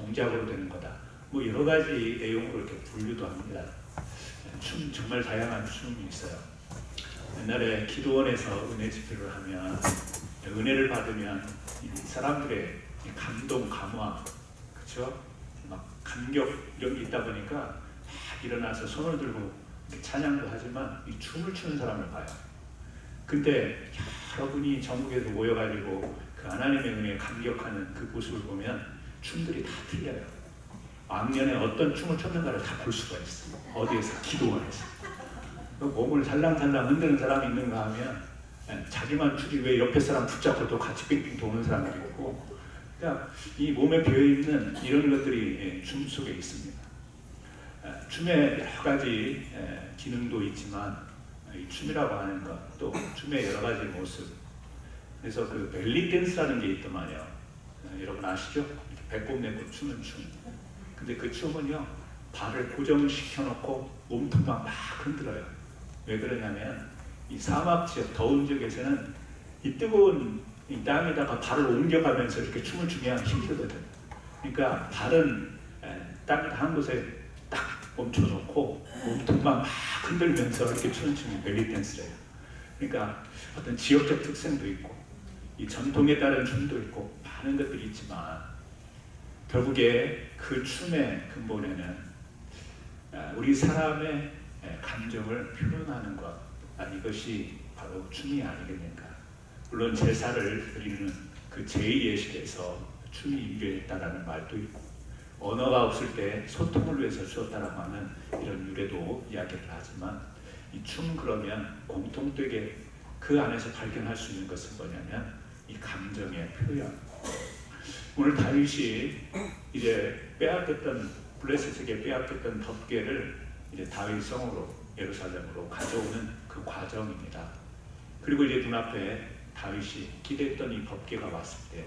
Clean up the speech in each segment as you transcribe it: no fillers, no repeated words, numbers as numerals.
동작으로 되는 거다. 뭐 여러 가지 내용으로 이렇게 분류도 합니다. 춤 정말 다양한 춤이 있어요. 옛날에 기도원에서 은혜 집회를 하면 은혜를 받으면 이 사람들의 감동, 감화, 그렇죠? 막 감격 이런 게 있다 보니까 막 일어나서 손을 들고 찬양도 하지만 이 춤을 추는 사람을 봐요. 근데 여러분이 전국에서 모여가지고 그 하나님의 은혜에 감격하는 그 모습을 보면 춤들이 다 틀려요. 왕년에 어떤 춤을 췄는가를 다 볼 수가 있어요. 어디에서? 기도원에서. 몸을 살랑살랑 흔드는 사람이 있는가 하면 자기만 추지 왜 옆에 사람 붙잡고 또 같이 빙빙 도는 사람들이 있고, 그러니까 이 몸에 배어있는 이런 것들이 춤 속에 있습니다. 춤에 여러 가지 기능도 있지만 이 춤이라고 하는 것, 또 춤의 여러 가지 모습. 그래서 그 벨리 댄스라는 게 있더만요. 여러분 아시죠? 배꼽 내고 추는 춤. 근데 그 춤은요, 발을 고정시켜 놓고 몸통만 막 흔들어요. 왜 그러냐면 이 사막 지역, 더운 지역에서는 이 뜨거운 이 땅에다가 발을 옮겨가면서 이렇게 춤을 추면 힘들거든. 그러니까 발은 땅 한 곳에 딱 멈춰놓고 몸통만 막 흔들면서 이렇게 추는 춤이 벨리 댄스래요. 그러니까 어떤 지역적 특성도 있고 이 전통에 따른 춤도 있고 많은 것들이 있지만 결국에 그 춤의 근본에는 우리 사람의 감정을 표현하는 것, 이것이 바로 춤이 아니겠는가. 물론 제사를 드리는 그 제2예식에서 춤이 유래했다라는 말도 있고, 언어가 없을 때 소통을 위해서 주었다라고 하는 이런 유래도 이야기를 하지만, 이 춤 그러면 공통되게 그 안에서 발견할 수 있는 것은 뭐냐면 이 감정의 표현. 오늘 다윗이 이제 빼앗겼던, 블레셋에게 빼앗겼던 덮개를 이제 다윗 성으로, 예루살렘으로 가져오는 그 과정입니다. 그리고 이제 눈앞에 다윗이 기대했던 이 덮개가 왔을 때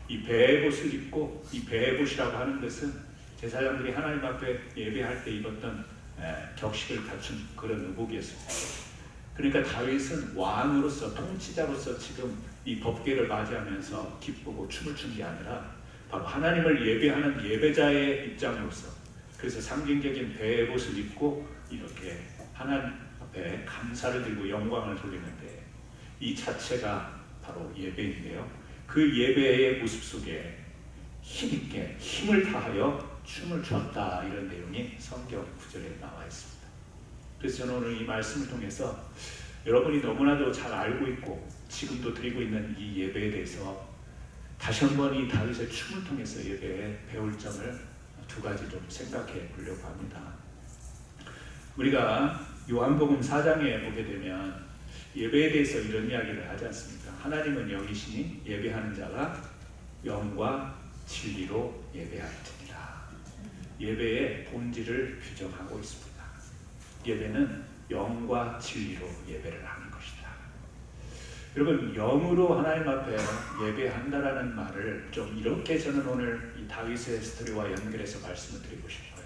이 배의 옷을 입고, 이 배의 옷이라고 하는 것은 제사장들이 하나님 앞에 예배할 때 입었던 격식을 갖춘 그런 의복이었습니다. 그러니까 다윗은 왕으로서, 통치자로서 지금 이 덮개를 맞이하면서 기쁘고 춤을 춘 게 아니라 바로 하나님을 예배하는 예배자의 입장으로서, 그래서 상징적인 배의 옷을 입고 이렇게 하나님 앞에 감사를 드리고 영광을 돌리는데, 이 자체가 바로 예배인데요. 그 예배의 모습 속에 힘있게 힘을 다하여 춤을 췄다, 이런 내용이 성경 구절에 나와 있습니다. 그래서 저는 오늘 이 말씀을 통해서 여러분이 너무나도 잘 알고 있고 지금도 드리고 있는 이 예배에 대해서 다시 한번 이 다윗의 춤을 통해서 예배에 배울 점을 두 가지 좀 생각해 보려고 합니다. 우리가 요한복음 4장에 보게 되면 예배에 대해서 이런 이야기를 하지 않습니까? 하나님은 영이시니 예배하는 자가 영과 진리로 예배할지니라. 예배의 본질을 규정하고 있습니다. 예배는 영과 진리로 예배를 하는 것이다. 여러분, 영으로 하나님 앞에 예배한다라는 말을 좀 이렇게 저는 오늘 이 다윗의 스토리와 연결해서 말씀을 드리고 싶어요.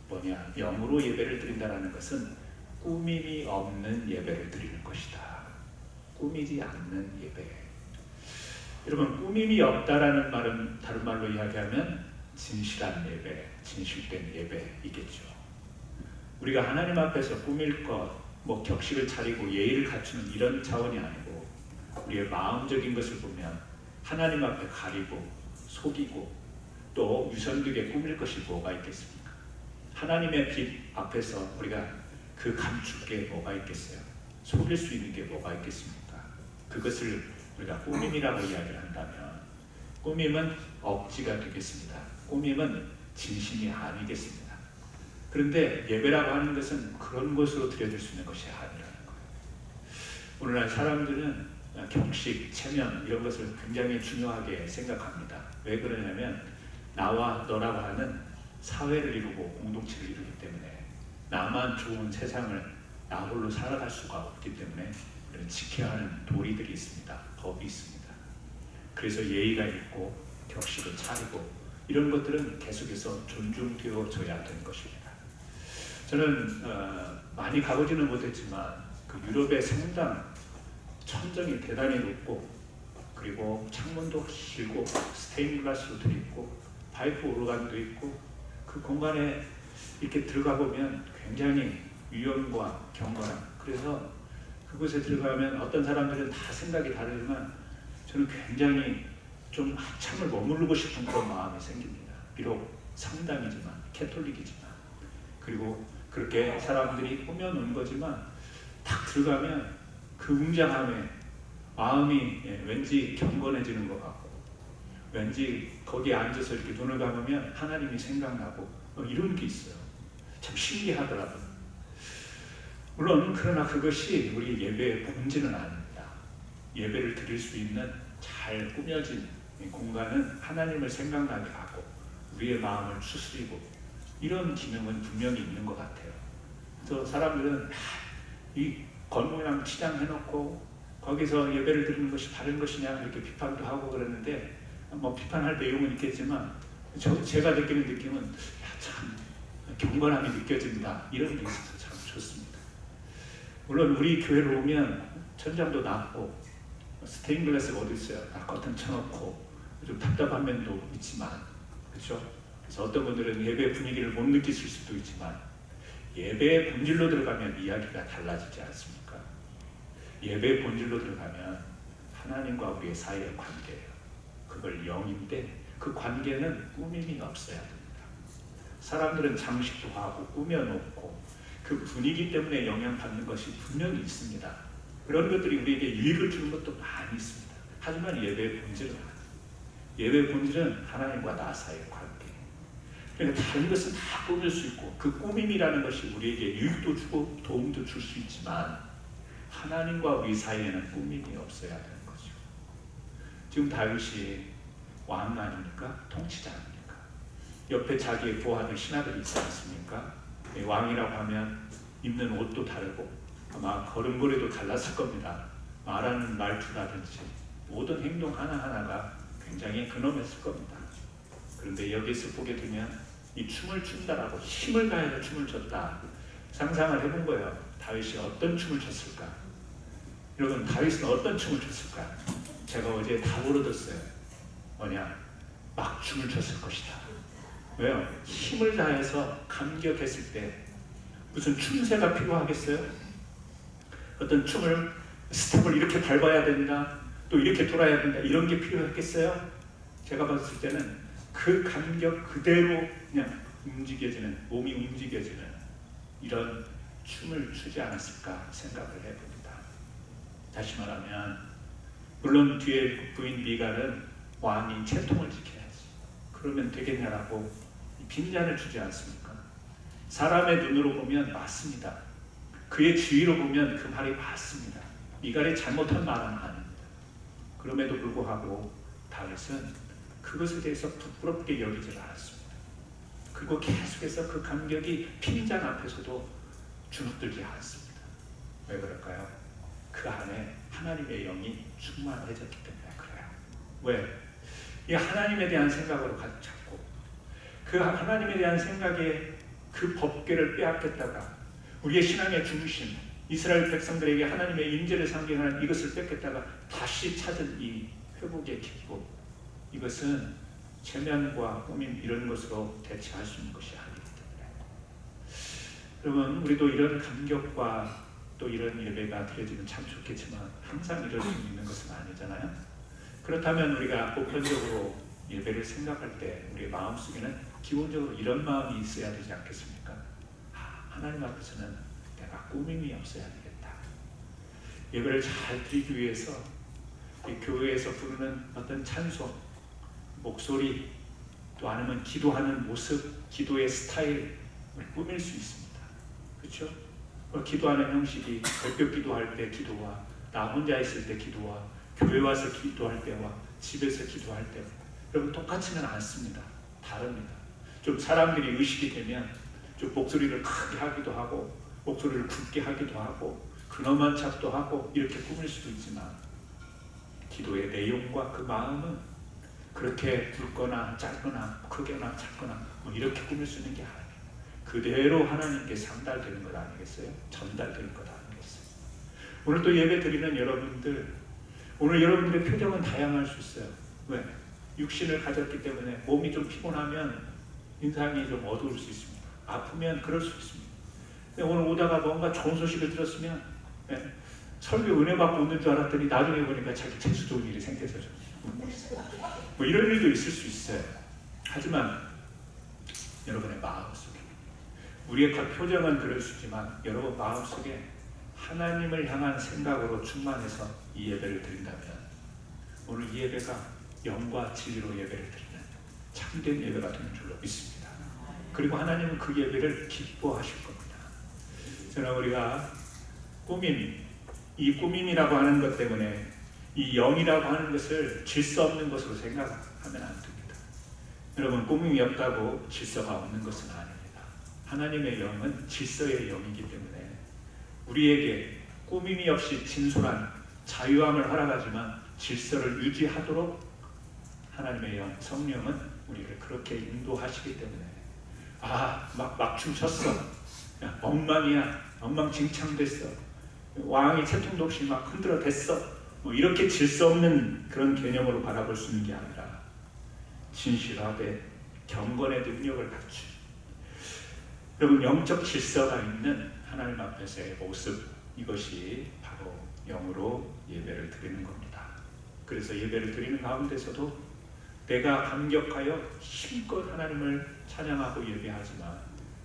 뭐냐? 영으로 예배를 드린다라는 것은 꾸밈이 없는 예배를 드리는 것이다. 꾸미지 않는 예배. 여러분, 꾸밈이 없다라는 말은 다른 말로 이야기하면 진실한 예배, 진실된 예배이겠죠. 우리가 하나님 앞에서 꾸밀 것, 뭐 격식을 차리고 예의를 갖추는 이런 차원이 아니고, 우리의 마음적인 것을 보면 하나님 앞에 가리고 속이고 또 유선되게 꾸밀 것이 뭐가 있겠습니까? 하나님의 빛 앞에서 우리가 그 감출 게 뭐가 있겠어요? 속일 수 있는 게 뭐가 있겠습니까? 그것을 우리가 꾸밈이라고 이야기를 한다면 꾸밈은 억지가 되겠습니다. 꾸밈은 진심이 아니겠습니다. 그런데 예배라고 하는 것은 그런 것으로 드려질 수 있는 것이 아니라는 거예요. 오늘날 사람들은 격식, 체면 이런 것을 굉장히 중요하게 생각합니다. 왜 그러냐면 나와 너라고 하는 사회를 이루고 공동체를 이루기 때문에, 나만 좋은 세상을 나 홀로 살아갈 수가 없기 때문에 지켜야 하는 도리들이 있습니다. 법이 있습니다. 그래서 예의가 있고 격식을 차리고 이런 것들은 계속해서 존중되어져야 되는 것입니다. 저는 많이 가보지는 못했지만 그 유럽의 성당 천정이 대단히 높고, 그리고 창문도 길고 스테인글라스로 되어 있고 파이프 오르간도 있고 그 공간에 이렇게 들어가 보면 굉장히 위험과 경건함. 그래서 그곳에 들어가면 어떤 사람들은 다 생각이 다르지만 저는 굉장히 좀 한참을 머무르고 싶은 그런 마음이 생깁니다. 비록 상담이지만 캐톨릭이지만 그리고 그렇게 사람들이 꾸며놓은 거지만 딱 들어가면 그 웅장함에 마음이 왠지 경건해지는 것 같고 왠지 거기에 앉아서 이렇게 눈을 감으면 하나님이 생각나고 이런 게 있어요. 참 신기하더라고요. 물론 그러나 그것이 우리 예배의 본질은 아닙니다. 예배를 드릴 수 있는 잘 꾸며진 공간은 하나님을 생각나게 하고 우리의 마음을 추스리고 이런 기능은 분명히 있는 것 같아요. 그래서 사람들은 이 건물랑 치장해놓고 거기서 예배를 드리는 것이 바른 것이냐 이렇게 비판도 하고 그러는데 뭐 비판할 내용은 있겠지만 제가 느끼는 느낌은 참 경건함이 느껴진다 이런 게 있어서 참 좋습니다. 물론 우리 교회로 오면 천장도 낮고 스테인글라스가 어디 있어요? 다 커튼 쳐놓고 좀 답답한 면도 있지만 그렇죠? 그래서 어떤 분들은 예배 분위기를 못 느끼실 수도 있지만 예배의 본질로 들어가면 이야기가 달라지지 않습니까? 예배의 본질로 들어가면 하나님과 우리의 사이의 관계예요. 그걸 영인데 그 관계는 꾸밈이 없어야 됩니다. 사람들은 장식도 하고 꾸며놓고 그 분위기 때문에 영향받는 것이 분명히 있습니다. 그런 것들이 우리에게 유익을 주는 것도 많이 있습니다. 하지만 예배의 본질은 아니에요. 예배의 본질은 하나님과 나 사이의 관계. 그러니까 다른 것은 다 꾸밀 수 있고 그 꾸밈이라는 것이 우리에게 유익도 주고 도움도 줄 수 있지만 하나님과 우리 사이에는 꾸밈이 없어야 되는 거죠. 지금 다윗이 왕 아닙니까? 통치자 아닙니까? 옆에 자기의 부하들 신하들이 있지 않습니까? 왕이라고 하면 입는 옷도 다르고 아마 걸음걸이도 달랐을 겁니다. 말하는 말투라든지 모든 행동 하나하나가 굉장히 근엄했을 겁니다. 그런데 여기서 보게 되면 이 춤을 춘다라고 힘을 다해서 춤을 췄다. 상상을 해본 거예요. 다윗이 어떤 춤을 췄을까? 여러분 다윗은 어떤 춤을 췄을까? 제가 어제 다 물어뒀어요. 뭐냐? 막 춤을 췄을 것이다. 왜요? 힘을 다해서 감격했을 때 무슨 춤새가 필요하겠어요? 어떤 춤을 스텝을 이렇게 밟아야 된다. 또 이렇게 돌아야 된다. 이런 게 필요했겠어요? 제가 봤을 때는 그 감격 그대로 그냥 움직여지는 몸이 움직여지는 이런 춤을 추지 않았을까 생각을 해봅니다. 다시 말하면 물론 뒤에 부인 미갈은 왕이 채통을 지켜야지 그러면 되겠냐라고 빈잔을 주지 않습니까? 사람의 눈으로 보면 맞습니다. 그의 지위로 보면 그 말이 맞습니다. 미갈이 잘못한 말은 아닙니다. 그럼에도 불구하고 다윗은 그것에 대해서 부끄럽게 여기질 않았습니다. 그리고 계속해서 그 감격이 빈잔 앞에서도 주눅들지 않습니다. 왜 그럴까요? 그 안에 하나님의 영이 충만해졌기 때문에 그래요. 왜? 이 하나님에 대한 생각으로 가득 찼고 그 하나님에 대한 생각에 그 법궤를 빼앗겼다가 우리의 신앙의 중심 이스라엘 백성들에게 하나님의 임재를 상징하는 이것을 뺏겼다가 다시 찾은 이 회복의 기쁨 이것은 체면과 꾸밈 이런 것으로 대체할 수 있는 것이 아니기 때문에 여러분 우리도 이런 감격과 또 이런 예배가 드려지면 참 좋겠지만 항상 이럴 수 있는 것은 아니잖아요. 그렇다면 우리가 보편적으로 예배를 생각할 때 우리의 마음속에는 기본적으로 이런 마음이 있어야 되지 않겠습니까? 하나님 앞에서는 내가 꾸밈이 없어야 되겠다. 예배를 잘 드리기 위해서 이 교회에서 부르는 어떤 찬송, 목소리 또 아니면 기도하는 모습, 기도의 스타일을 꾸밀 수 있습니다. 그렇죠? 기도하는 형식이 별표 기도할 때 기도와 나 혼자 있을 때 기도와 교회 와서 기도할 때와 집에서 기도할 때 여러분 똑같지는 않습니다. 다릅니다. 좀 사람들이 의식이 되면 좀 목소리를 크게 하기도 하고 목소리를 굵게 하기도 하고 근엄한 척도 하고 이렇게 꾸밀 수도 있지만 기도의 내용과 그 마음은 그렇게 굵거나 짧거나 크거나 작거나 뭐 이렇게 꾸밀 수 있는 게 아니에요. 그대로 하나님께 상달되는 것 아니겠어요? 전달되는 것 아니겠어요? 오늘 또 예배 드리는 여러분들 오늘 여러분들의 표정은 다양할 수 있어요. 왜? 육신을 가졌기 때문에 몸이 좀 피곤하면 인상이 좀 어두울 수 있습니다. 아프면 그럴 수 있습니다. 근데 오늘 오다가 뭔가 좋은 소식을 들었으면 설교 은혜 받고 웃는 줄 알았더니 나중에 보니까 자기 재수 좋은 일이 생겨서 좀 뭐 이런 일도 있을 수 있어요. 하지만 여러분의 마음속에, 우리의 겉표정은 그럴 수 있지만 여러분 마음속에 하나님을 향한 생각으로 충만해서 이 예배를 드린다면 오늘 이 예배가 영과 진리로 예배를 드리는 참된 예배가 되는 줄로 믿습니다. 그리고 하나님은 그 예배를 기뻐하실 겁니다. 저는 우리가 이 꾸밈이라고 하는 것 때문에 이 영이라고 하는 것을 질서 없는 것으로 생각하면 안 됩니다. 여러분, 꾸밈이 없다고 질서가 없는 것은 아닙니다. 하나님의 영은 질서의 영이기 때문에 우리에게 꾸밈이 없이 진솔한 자유함을 허락하지만 질서를 유지하도록 하나님의 영, 성령은 우리를 그렇게 인도하시기 때문에 막 춤췄어, 엉망이야, 엉망진창됐어, 왕이 채통도 없이 막 흔들어 댔어, 뭐 이렇게 질서 없는 그런 개념으로 바라볼 수 있는 게 아니라 진실하되 경건의 능력을 갖춘, 여러분, 영적 질서가 있는 하나님 앞에서의 모습, 이것이 바로 영으로 예배를 드리는 겁니다. 그래서 예배를 드리는 가운데서도 내가 감격하여 힘껏 하나님을 찬양하고 예배하지만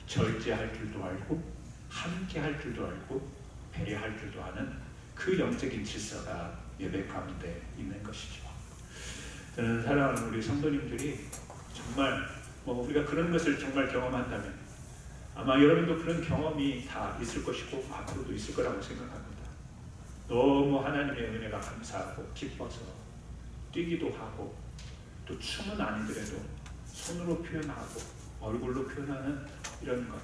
절제할 줄도 알고 함께 할 줄도 알고 배려할 줄도 아는 그 영적인 질서가 예배 가운데 있는 것이죠. 저는 사랑하는 우리 성도님들이 정말 우리가 그런 것을 정말 경험한다면 아마 여러분도 그런 경험이 다 있을 것이고 앞으로도 있을 거라고 생각합니다. 너무 하나님의 은혜가 감사하고 기뻐서 뛰기도 하고 또 춤은 아니더라도 손으로 표현하고 얼굴로 표현하는 이런 것.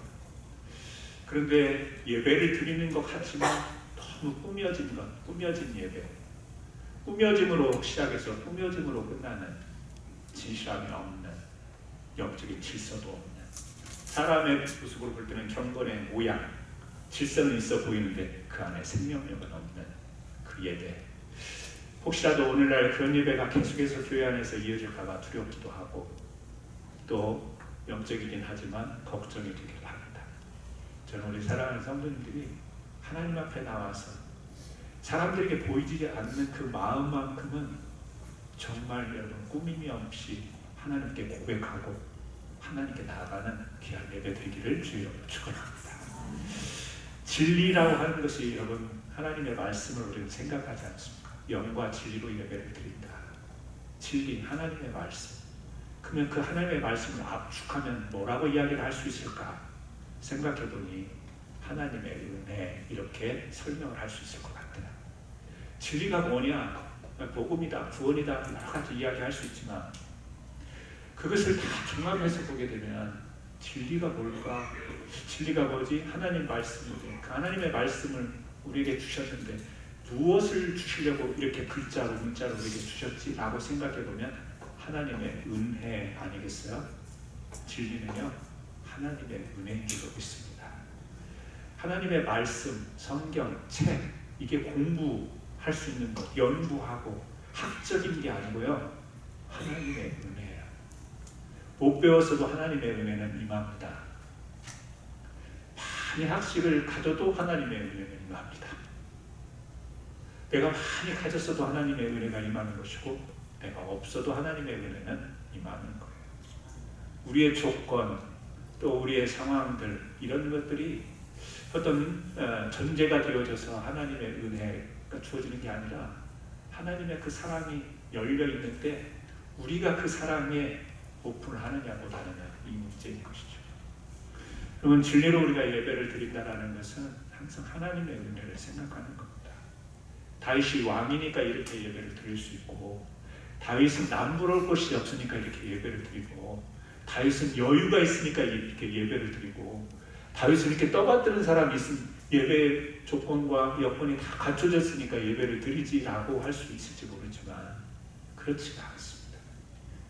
그런데 예배를 드리는 것 같지만 너무 꾸며진 예배, 꾸며짐으로 시작해서 꾸며짐으로 끝나는 진실함이 없는, 영적인 질서도 없는, 사람의 모습으로 볼 때는 경건의 모양, 질서는 있어 보이는데 그 안에 생명력은 없는 그 예배. 혹시라도 오늘날 그런 예배가 계속해서 교회 안에서 이어질까봐 두렵기도 하고 또 영적이긴 하지만 걱정이 되기도 합니다. 저는 우리 사랑하는 성도님들이 하나님 앞에 나와서 사람들에게 보이지 않는 그 마음만큼은 정말 여러분 꾸밈이 없이 하나님께 고백하고 하나님께 나아가는 귀한 예배 드리기를 주여 축원합니다. 진리라고 하는 것이 여러분 하나님의 말씀을 우리는 생각하지 않습니까? 영과 진리로 예배를 드린다. 진리, 하나님의 말씀. 그러면 그 하나님의 말씀을 압축하면 뭐라고 이야기를 할 수 있을까? 생각해보니 하나님의 은혜, 이렇게 설명을 할 수 있을 것 같아요. 진리가 뭐냐? 복음이다, 구원이다, 여러 가지 이야기할 수 있지만 그것을 다 종합해서 보게 되면 진리가 뭘까? 진리가 뭐지? 하나님 말씀인데 그 하나님의 말씀을 우리에게 주셨는데 무엇을 주시려고 이렇게 글자로 문자로 우리에게 주셨지라고 생각해보면 하나님의 은혜 아니겠어요? 진리는요 하나님의 은혜인 줄로 믿습니다. 하나님의 말씀, 성경, 책, 이게 공부할 수 있는 것, 연구하고 학적인 게 아니고요 하나님의 은혜예요. 못 배웠어도 하나님의 은혜는 임합니다. 많이 학식을 가져도 하나님의 은혜는 임합니다. 내가 많이 가졌어도 하나님의 은혜가 임하는 것이고 내가 없어도 하나님의 은혜는 임하는 거예요. 우리의 조건 또 우리의 상황들 이런 것들이 어떤 전제가 되어져서 하나님의 은혜가 주어지는 게 아니라 하나님의 그 사랑이 열려 있는데 우리가 그 사랑에 오픈을 하느냐 못 하느냐 이 문제인 것이죠. 그러면 진리로 우리가 예배를 드린다는 것은 항상 하나님의 은혜를 생각하는 겁니다. 다윗이 왕이니까 이렇게 예배를 드릴 수 있고 다윗은 남부러울 것이 없으니까 이렇게 예배를 드리고 다윗은 여유가 있으니까 이렇게 예배를 드리고 다윗은 이렇게 떠받드는 사람이 있으면 예배 조건과 여건이 다 갖춰졌으니까 예배를 드리지라고 할 수 있을지 모르지만 그렇지가 않습니다.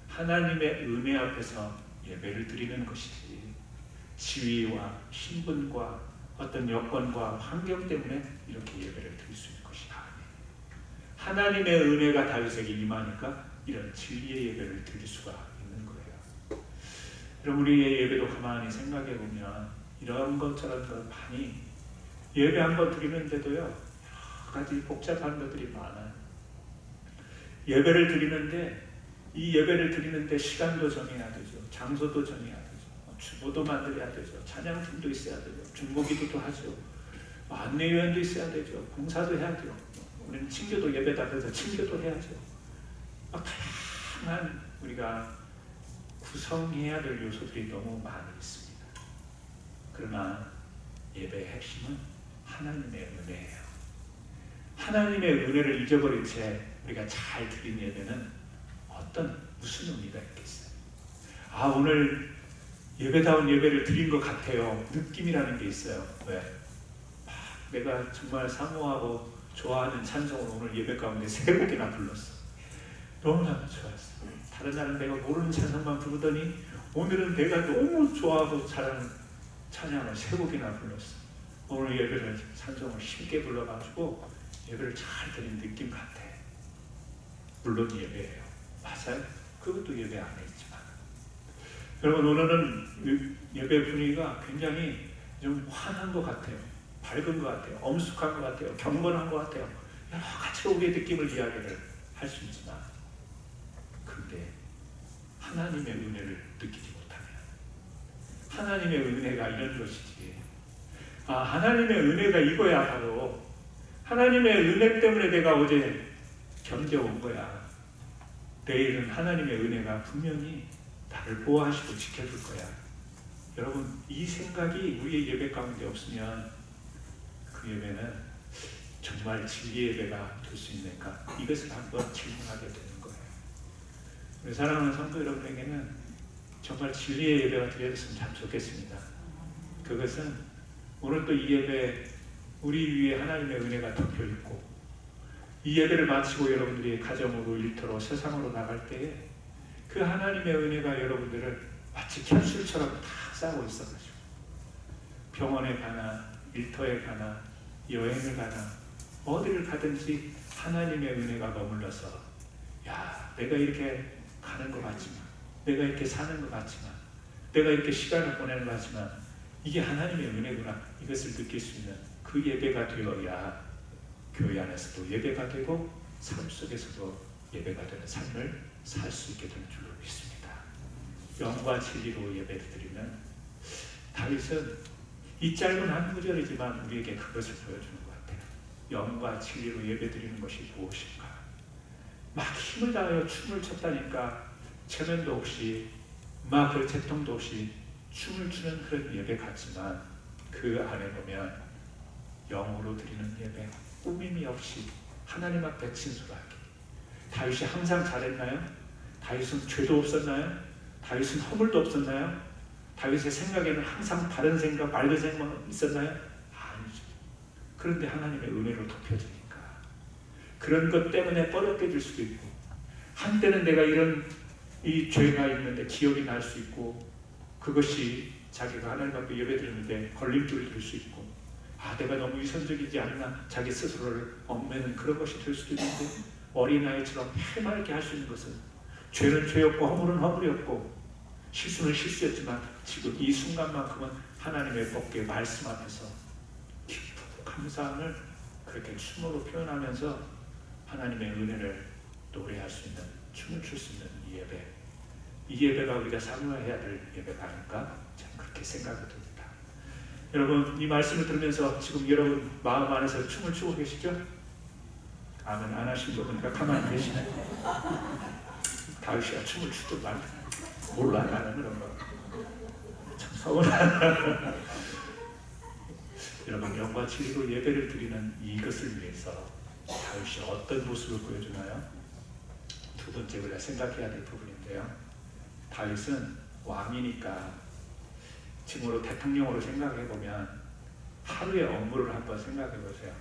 하나님의 은혜 앞에서 예배를 드리는 것이지 지위와 신분과 어떤 여건과 환경 때문에 이렇게 예배를 드릴 수 있는 것이 아니에요. 하나님의 은혜가 다윗에게 임하니까 이런 진리의 예배를 드릴 수가 있는 거예요. 여러분, 우리의 예배도 가만히 생각해 보면 이런 것 저런 것 많이 예배 한 번 드리는데도요 여러 가지 복잡한 것들이 많아요. 예배를 드리는데 이 예배를 드리는데 시간도 정해야 되죠. 장소도 정해야 되죠. 주보도 만들어야 되죠. 찬양팀도 있어야 되죠. 중보기도도 하죠. 안내위원도 있어야 되죠. 봉사도 해야죠. 우리는 친교도 예배다 그래서 친교도 해야죠. 다양한 우리가 구성해야 될 요소들이 너무 많이 있습니다. 그러나 예배의 핵심은 하나님의 은혜예요. 하나님의 은혜를 잊어버린 채 우리가 잘 드린 예배는 무슨 의미가 있겠어요? 오늘 예배다운 예배를 드린 것 같아요. 느낌이라는 게 있어요. 왜? 내가 정말 사모하고 좋아하는 찬송을 오늘 예배 가운데 3곡이나 불렀어. 너무나 좋았어. 다른 날은 내가 모르는 찬송만 부르더니 오늘은 내가 너무 좋아하고 잘하는 찬양을 3곡이나 불렀어. 오늘 예배를 찬송을 쉽게 불러가지고 예배를 잘 드린 느낌 같아. 물론 예배예요. 맞아요. 그것도 예배 안에 있지만 여러분, 오늘은 예배 분위기가 굉장히 좀 환한 것 같아요. 밝은 것 같아요. 엄숙한 것 같아요. 경건한 것 같아요. 여러 가지 우리의 느낌을 이야기를 할 수 있지만 그런데 하나님의 은혜를 느끼지 못하면 하나님의 은혜가 이런 것이지. 하나님의 은혜가 이거야. 바로 하나님의 은혜 때문에 내가 어제 견뎌온 거야. 내일은 하나님의 은혜가 분명히 나를 보호하시고 지켜줄 거야. 여러분, 이 생각이 우리의 예배 가운데 없으면 그 예배는 정말 진리 예배가 될 수 있는가? 이것을 한번 질문하게 되는 거예요. 우리 사랑하는 성도 여러분에게는 정말 진리의 예배가 드려졌으면 참 좋겠습니다. 그것은 오늘 또 이 예배 우리 위에 하나님의 은혜가 덮여 있고 이 예배를 마치고 여러분들이 가정으로 일터로 세상으로 나갈 때에 그 하나님의 은혜가 여러분들을 마치 캡슐처럼 다 싸고 있어가지고 병원에 가나 일터에 가나 여행을 가나 어디를 가든지 하나님의 은혜가 머물러서 내가 이렇게 가는 것 같지만 내가 이렇게 사는 것 같지만 내가 이렇게 시간을 보내는 것 같지만 이게 하나님의 은혜구나, 이것을 느낄 수 있는 그 예배가 되어야 교회 안에서도 예배가 되고 삶 속에서도 예배가 되는 삶을 살 수 있게 되는 줄로 믿습니다. 영과 진리로 예배를 드리면 다윗은 이 짧은 한 구절이지만 우리에게 그것을 보여주는 것 같아요. 영과 진리로 예배 드리는 것이 무엇인가? 막 힘을 다하여 춤을 췄다니까 체면도 없이 음악을 재통도 없이 춤을 추는 그런 예배 같지만 그 안에 보면 영으로 드리는 예배, 꾸밈이 없이 하나님 앞에 진솔하게. 다윗이 항상 잘했나요? 다윗은 죄도 없었나요? 다윗은 허물도 없었나요? 다윗의 생각에는 항상 바른 생각, 맑은 생각 있었나요? 아니죠. 그런데 하나님의 은혜로 덮여지니까 그런 것 때문에 뻐렵게 수도 있고 한때는 내가 이 죄가 있는데 기억이 날 수 있고 그것이 자기가 하나님 앞에 예배드리는데 걸림돌이 될 수 있고 내가 너무 위선적이지 않나 자기 스스로를 얽매는 그런 것이 될 수도 있는데 어린아이처럼 해맑게 할 수 있는 것은 죄는 죄였고 허물은 허물이었고 실수는 실수였지만 지금 이 순간만큼은 하나님의 법궤 말씀 앞에서 깊은 감사함을 그렇게 춤으로 표현하면서 하나님의 은혜를 노래할 수 있는, 춤을 출 수 있는 이 예배, 이 예배가 우리가 사모해야 될 예배가 아닐까 참 그렇게 생각이 듭니다. 여러분, 이 말씀을 들으면서 지금 여러분 마음 안에서 춤을 추고 계시죠? 아멘 안 하신 거 보니까 가만히 계시네. 다윗이가 춤을 추든 말든 몰라, 나는 그런 거 참 서운하다. 여러분, 영과 진리로 예배를 드리는 이것을 위해서 다윗이 어떤 모습을 보여주나요? 두 번째 우리가 생각해야 될 부분인데요, 다윗은 왕이니까 지금으로 대통령으로 생각해보면 하루의 업무를 한번 생각해보세요.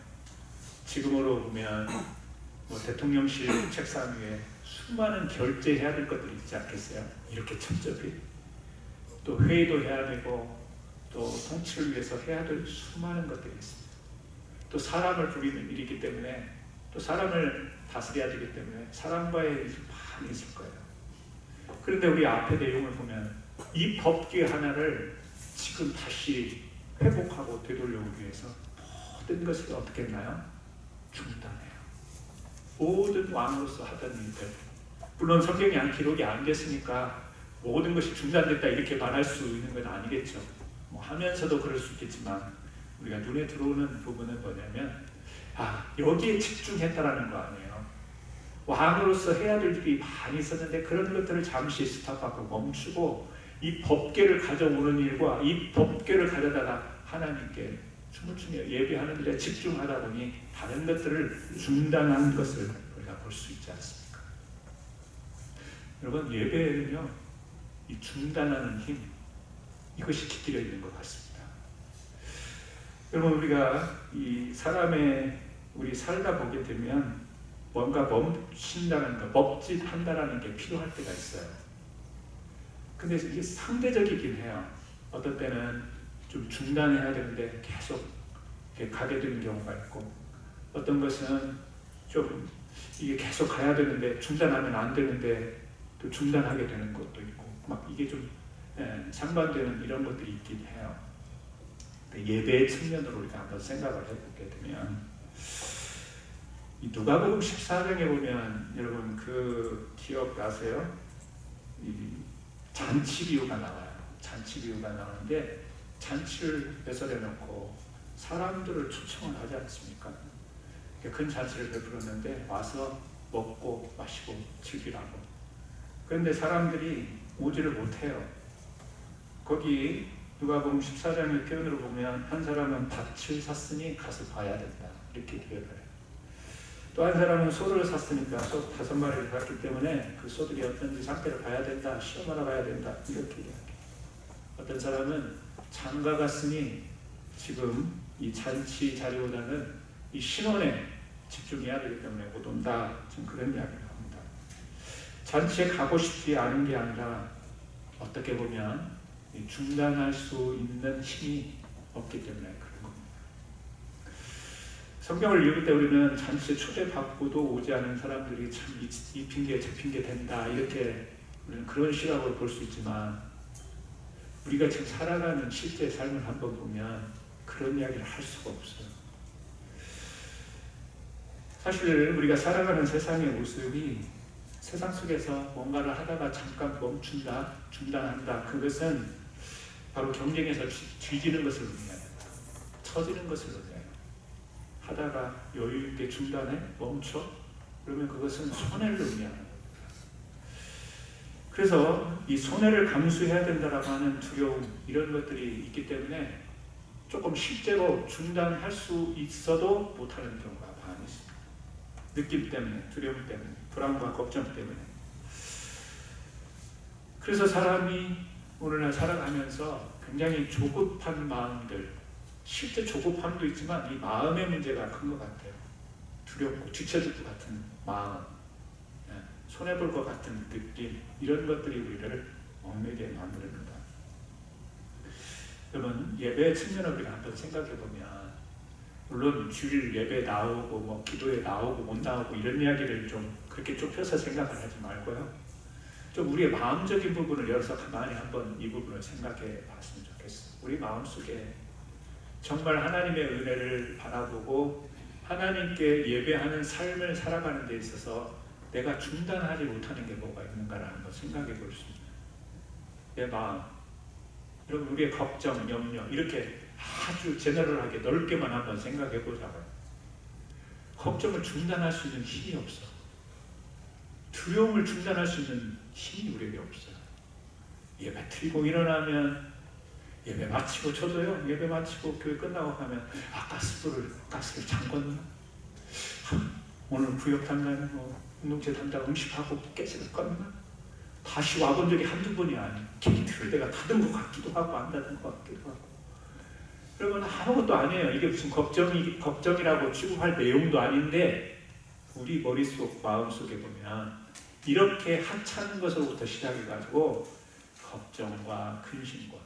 지금으로 보면 대통령실 책상 위에 수많은 결제해야 될 것들이 있지 않겠어요? 이렇게 첩첩이 또 회의도 해야 되고 또 통치를 위해서 해야 될 수많은 것들이 있습니다. 또 사람을 부리는 일이기 때문에 또 사람을 다스려야 되기 때문에 사람과의 일이 많이 있을 거예요. 그런데 우리 앞에 내용을 보면 이 법규 하나를 지금 다시 회복하고 되돌려오기 위해서 모든 것을 어떻게 했나요? 중단해요. 모든 왕으로서 하던 일들, 물론 성경에 기록이 안 됐으니까 모든 것이 중단됐다 이렇게 말할 수 있는 건 아니겠죠. 뭐 하면서도 그럴 수 있겠지만 우리가 눈에 들어오는 부분은 뭐냐면 여기에 집중했다라는 거 아니에요. 왕으로서 해야 될 일이 많이 있었는데 그런 것들을 잠시 스탑하고 멈추고 이 법궤를 가져오는 일과 이 법궤를 가져다가 하나님께 춤을 추며 예배하는 일에 집중하다 보니 다른 것들을 중단한 것을 우리가 볼 수 있지 않습니까? 여러분, 예배에는요, 이 중단하는 힘, 이것이 깃들여 있는 것 같습니다. 여러분, 우리가 이 우리 살다 보게 되면 뭔가 멈춘다는 것, 멈칫한다라는 게 필요할 때가 있어요. 근데 이게 상대적이긴 해요. 어떤 때는 좀 중단해야 되는데 계속 가게 되는 경우가 있고, 어떤 것은 좀 이게 계속 가야 되는데 중단하면 안 되는데 또 중단하게 되는 것도 있고, 막 이게 좀 상반되는 이런 것들이 있긴 해요. 예배의 측면으로 우리가 한번 생각을 해보게 되면, 이 누가복음 14장에 보면 여러분 그 기억나세요? 이 잔치 비유가 나와요. 잔치 비유가 나오는데 잔치를 배설해 놓고 사람들을 초청을 하지 않습니까? 큰 잔치를 베풀었는데 와서 먹고 마시고 즐기라고. 그런데 사람들이 오지를 못해요. 거기 누가복음 14장의 표현으로 보면 한 사람은 밭을 샀으니 가서 봐야 된다 이렇게 표현을 해요. 또 한 사람은 소를 샀으니까 소 5마리를 샀기 때문에 그 소들이 어떤지 상태를 봐야 된다, 시험하러 가야 된다 이렇게 이야기해요. 어떤 사람은 장가 갔으니 지금 이 잔치 자리보다는 이 신혼에 집중해야 되기 때문에 못 온다, 지금 그런 이야기를 합니다. 잔치에 가고 싶지 않은 게 아니라 어떻게 보면 중단할 수 있는 힘이 없기 때문에 그런 겁니다. 성경을 읽을 때 우리는 잔치에 초대받고도 오지 않은 사람들이 참 이 핑계 저 핑계 된다 이렇게 우리는 그런 시각으로 볼 수 있지만, 우리가 지금 살아가는 실제 삶을 한번 보면 그런 이야기를 할 수가 없어요. 사실 우리가 살아가는 세상의 모습이 세상 속에서 뭔가를 하다가 잠깐 멈춘다, 중단한다, 그것은 바로 경쟁에서 뒤지는 것을 의미해요. 처지는 것을 의미해요. 하다가 여유 있게 중단해, 멈춰, 그러면 그것은 손해를 의미하는 겁니다. 그래서 이 손해를 감수해야 된다라고 하는 두려움, 이런 것들이 있기 때문에 조금 실제로 중단할 수 있어도 못하는 경우가 많이 있습니다. 느낌 때문에, 두려움 때문에, 불안과 걱정 때문에. 그래서 사람이 오늘날 살아가면서 굉장히 조급한 마음들, 실제 조급함도 있지만 이 마음의 문제가 큰 것 같아요. 두렵고 뒤처질 것 같은 마음, 손해볼 것 같은 느낌, 이런 것들이 우리를 얽매게 만듭니다. 여러분, 예배 측면을 우리가 한번 생각해보면, 물론 주일 예배 나오고 뭐 기도에 나오고 못 나오고 이런 이야기를 좀 그렇게 좁혀서 생각을 하지 말고요, 좀 우리의 마음적인 부분을 열어서 가만히 한번 이 부분을 생각해 봤으면 좋겠어요. 우리 마음속에 정말 하나님의 은혜를 바라보고 하나님께 예배하는 삶을 살아가는 데 있어서 내가 중단하지 못하는 게 뭐가 있는가를 한번 생각해 볼 수 있어요. 내 마음, 여러분, 우리의 걱정, 염려, 이렇게 아주 제너럴하게 넓게만 한번 생각해 보자고요. 걱정을 중단할 수 있는 힘이 없어. 두려움을 중단할 수 있는 힘이 우리에게 없어요. 예배 드리고 일어나면, 예배 마치고, 저도요, 예배 마치고 교회 끝나고 하면 가스를 잠궜나? 오늘 구역 담당은 운동체 담당 음식하고 가스를 껐나? 다시 와본 적이 한두 번이 아니에요. 게이트를 내가 닫은 것 같기도 하고 안 닫은 것 같기도 하고. 여러분, 아무것도 아니에요. 이게 무슨 걱정이라고 취급할 내용도 아닌데, 우리 머릿속, 마음속에 보면 이렇게 하찮은 것으로부터 시작해가지고 걱정과 근심과,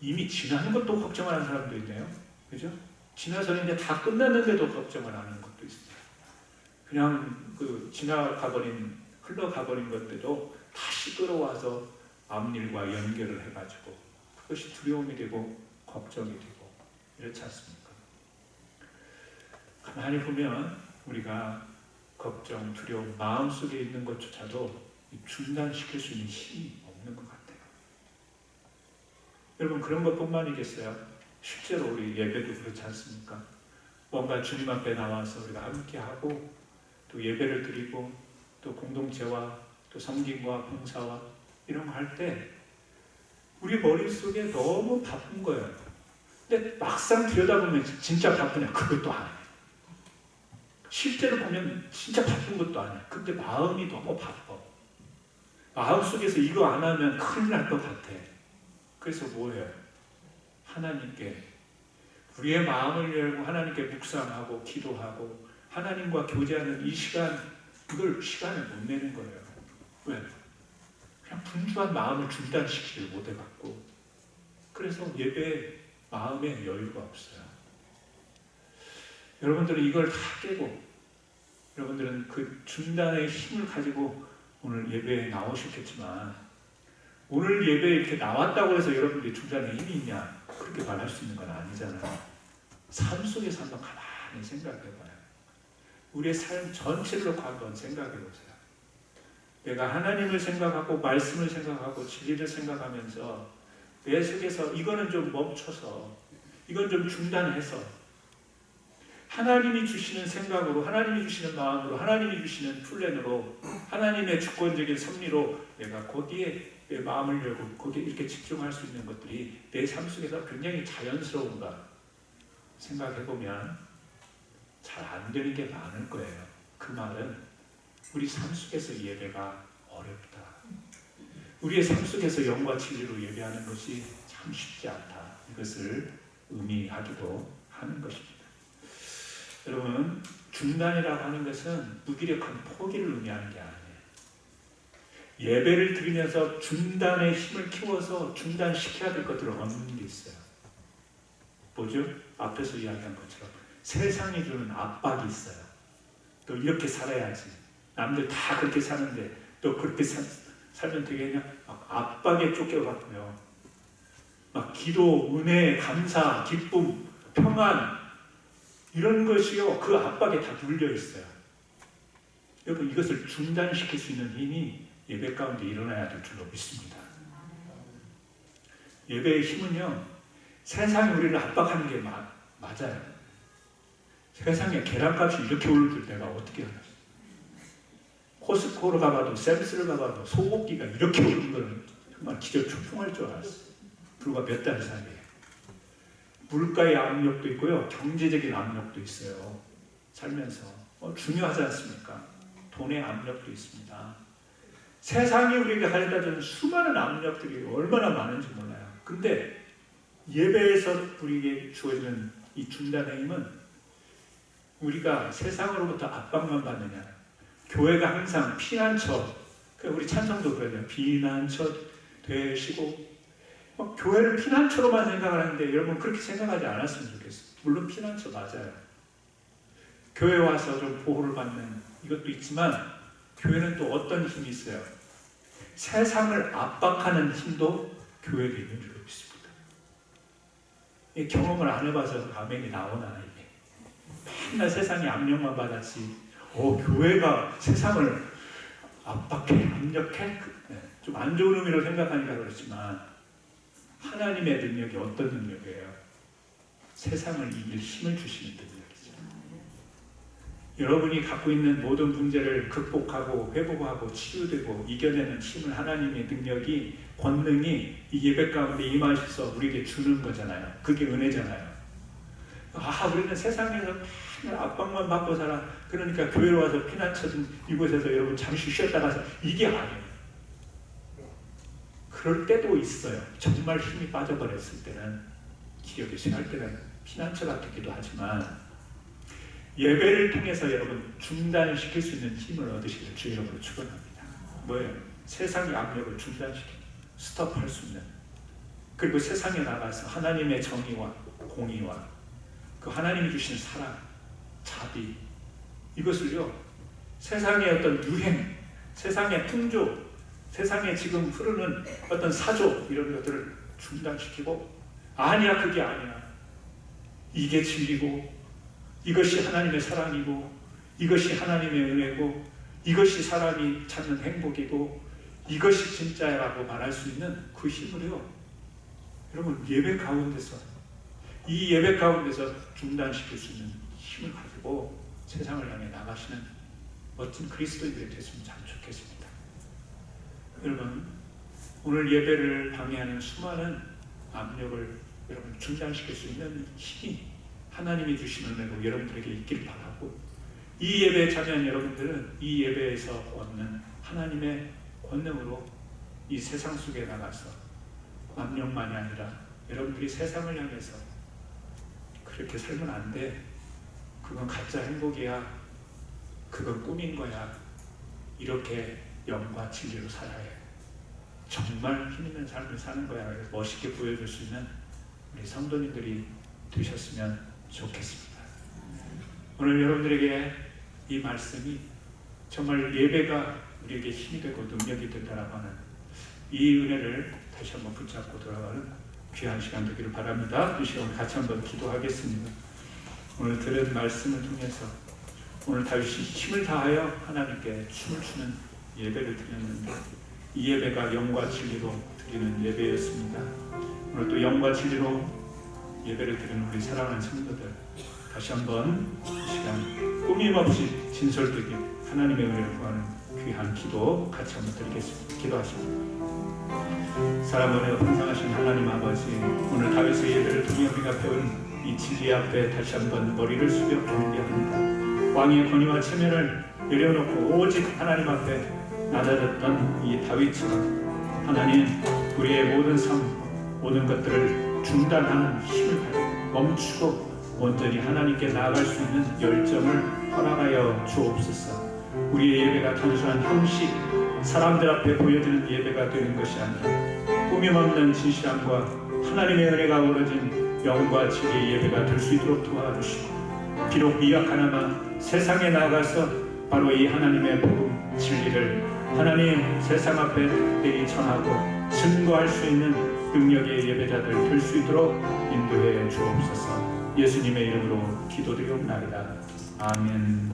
이미 지나는 것도 걱정을 하는 사람도 있네요. 그죠? 지나서 이제 다 끝났는데도 걱정을 하는 것도 있어요. 그냥 그 지나가버린 흘러가버린 것들도 다시 끌어와서 앞일과 연결을 해가지고 그것이 두려움이 되고 걱정이 되고 이렇지 않습니까? 가만히 보면 우리가 걱정, 두려움, 마음속에 있는 것조차도 중단시킬 수 있는 힘이 없는 것 같아요. 여러분 그런 것뿐만이겠어요? 실제로 우리 예배도 그렇지 않습니까? 뭔가 주님 앞에 나와서 우리가 함께하고 또 예배를 드리고 또 공동체와 또 섬김과 봉사와 이런 거 할 때 우리 머릿속에 너무 바쁜 거예요. 근데 막상 들여다보면 진짜 바쁘냐? 그것도 아니에요. 실제로 보면 진짜 바쁜 것도 아니야. 근데 마음이 너무 바빠. 마음속에서 이거 안 하면 큰일 날 것 같아. 그래서 뭐예요? 하나님께 우리의 마음을 열고 하나님께 묵상하고 기도하고 하나님과 교제하는 이 시간, 이걸 시간을 못 내는 거예요. 왜? 그냥 분주한 마음을 중단시키지 못해갖고 그래서 예배에 마음에 여유가 없어요. 여러분들은 이걸 다 깨고 여러분들은 그 중단의 힘을 가지고 오늘 예배에 나오셨겠지만 오늘 예배에 이렇게 나왔다고 해서 여러분들이 중단에 힘이 있냐 그렇게 말할 수 있는 건 아니잖아요. 삶 속에서 한번 가만히 생각해봐요. 우리의 삶 전체를 놓고 한번 생각해보세요. 내가 하나님을 생각하고 말씀을 생각하고 진리를 생각하면서 내 속에서 이거는 좀 멈춰서 이건 좀 중단해서 하나님이 주시는 생각으로 하나님이 주시는 마음으로 하나님이 주시는 플랜으로 하나님의 주권적인 섭리로 내가 거기에 내 마음을 열고 거기에 이렇게 집중할 수 있는 것들이 내 삶 속에서 굉장히 자연스러운가 생각해보면 잘 안 되는 게 많을 거예요. 그 말은 우리 삶 속에서 예배가 어렵다. 우리의 삶 속에서 영과 진리로 예배하는 것이 참 쉽지 않다. 이것을 의미하기도 하는 것입니다. 여러분, 중단이라고 하는 것은 무기력한 포기를 의미하는 게 아니에요. 예배를 드리면서 중단의 힘을 키워서 중단시켜야 될 것들을 얻는 게 있어요. 뭐죠? 앞에서 이야기한 것처럼 세상이 주는 압박이 있어요. 또 이렇게 살아야지. 남들 다 그렇게 사는데 또 그렇게 살면 되겠냐? 막 압박에 쫓겨갔고요. 막 기도, 은혜, 감사, 기쁨, 평안 이런 것이요. 그 압박에 다 눌려 있어요. 여러분 이것을 중단시킬 수 있는 힘이 예배 가운데 일어나야 될 줄로 믿습니다. 예배의 힘은요. 세상이 우리를 압박하는 게 맞아요. 세상에 계란값이 이렇게 오를 줄 내가 어떻게 알았어? 코스코로 가봐도 샘스를 가봐도 소고기가 이렇게 오르는 거는 정말 기절 초풍할 줄 알았어. 불과 몇 달 사이에. 물가의 압력도 있고요. 경제적인 압력도 있어요. 살면서. 중요하지 않습니까? 돈의 압력도 있습니다. 세상이 우리에게 가져다 주는 수많은 압력들이 얼마나 많은지 몰라요. 근데 예배에서 우리에게 주어지는 이 중단의 힘은 우리가 세상으로부터 압박만 받느냐. 교회가 항상 피난처, 우리 찬성도 그러잖아요. 피난처 되시고 교회를 피난처로만 생각을 하는데 여러분 그렇게 생각하지 않았으면 좋겠어요. 물론 피난처 맞아요. 교회 와서 좀 보호를 받는 이것도 있지만 교회는 또 어떤 힘이 있어요. 세상을 압박하는 힘도 교회에 있는 줄 믿습니다. 이 경험을 안 해봐서 아멘이 나오나 이게. 맨날 세상에 압력만 받았지. 교회가 세상을 압박해, 압력해? 좀 안 좋은 의미로 생각하니까 그렇지만 하나님의 능력이 어떤 능력이에요? 세상을 이길 힘을 주시는 능력이죠. 여러분이 갖고 있는 모든 문제를 극복하고 회복하고 치유되고 이겨내는 힘을 하나님의 능력이 권능이 이 예배 가운데 임하셔서 우리에게 주는 거잖아요. 그게 은혜잖아요. 우리는 세상에서 맨날 압박만 받고 살아. 그러니까 교회로 와서 피난처든 이곳에서 여러분 잠시 쉬었다 가서 이게 아니에요. 그럴 때도 있어요. 정말 힘이 빠져버렸을 때는 기력이 쇠할 때는 피난처 같기도 하지만 예배를 통해서 여러분 중단시킬 수 있는 힘을 얻으시길 주 이름으로 축원합니다. 뭐예요? 세상의 압력을 중단시키는 스톱할 수 있는 그리고 세상에 나가서 하나님의 정의와 공의와 그 하나님이 주시는 사랑, 자비 이것을요 세상의 어떤 유행, 세상의 풍조, 세상에 지금 흐르는 어떤 사조 이런 것들을 중단시키고 아니야, 그게 아니야. 이게 진리고 이것이 하나님의 사랑이고 이것이 하나님의 은혜고 이것이 사람이 찾는 행복이고 이것이 진짜라고 말할 수 있는 그 힘을요, 여러분 예배 가운데서, 이 예배 가운데서 중단시킬 수 있는 힘을 가지고 세상을 향해 나가시는 멋진 그리스도인들이 됐으면 참 좋겠습니다. 여러분, 오늘 예배를 방해하는 수많은 압력을 여러분 중단시킬 수 있는 힘이 하나님이 주시는 은혜로 여러분들에게 있기를 바라고, 이 예배에 참여한 여러분들은 이 예배에서 얻는 하나님의 권능으로 이 세상 속에 나가서 압력만이 아니라 여러분들이 세상을 향해서 그렇게 살면 안 돼, 그건 가짜 행복이야, 그건 꿈인 거야, 이렇게 영과 진리로 살아야 해, 정말 힘있는 삶을 사는 거야, 멋있게 보여줄 수 있는 우리 성도님들이 되셨으면 좋겠습니다. 오늘 여러분들에게 이 말씀이 정말 예배가 우리에게 힘이 되고 능력이 된다라고 하는 이 은혜를 다시 한번 붙잡고 돌아가는 귀한 시간 되기를 바랍니다. 이 시간 같이 한번 기도하겠습니다. 오늘 들은 말씀을 통해서 오늘 다윗이 힘을 다하여 하나님께 춤을 추는 예배를 드렸는데, 이 예배가 영과 진리로 드리는 예배였습니다. 오늘 또 영과 진리로 예배를 드리는 우리 사랑하는 성도들, 다시 한번 이 시간 꾸밈없이 진솔되게 하나님의 은혜를 구하는 귀한 기도 같이 한번 드리겠습니다. 기도하십니다. 사랑원에 풍성하신 하나님 아버지, 오늘 다윗의 예배를 통해 우리가 배운 이 진리 앞에 다시 한번 머리를 숙여 경배합니다. 왕의 권위와 체면을 내려놓고 오직 하나님 앞에 낮아졌던 이 다윗처럼 하나님, 우리의 모든 삶, 모든 것들을 중단하는 힘을 가지고 멈추고 온전히 하나님께 나아갈 수 있는 열정을 허락하여 주옵소서. 우리의 예배가 단순한 형식, 사람들 앞에 보여지는 예배가 되는 것이 아니라 꾸밈없는 진실함과 하나님의 은혜가 어우러진 영과 진리의 예배가 될 수 있도록 도와주시고, 비록 미약하나마 세상에 나아가서 바로 이 하나님의 복음 진리를 하나님 세상 앞에 대히 전하고 증거할 수 있는 능력의 예배자들 될 수 있도록 인도해 주옵소서. 예수님의 이름으로 기도드리옵나이다. 아멘.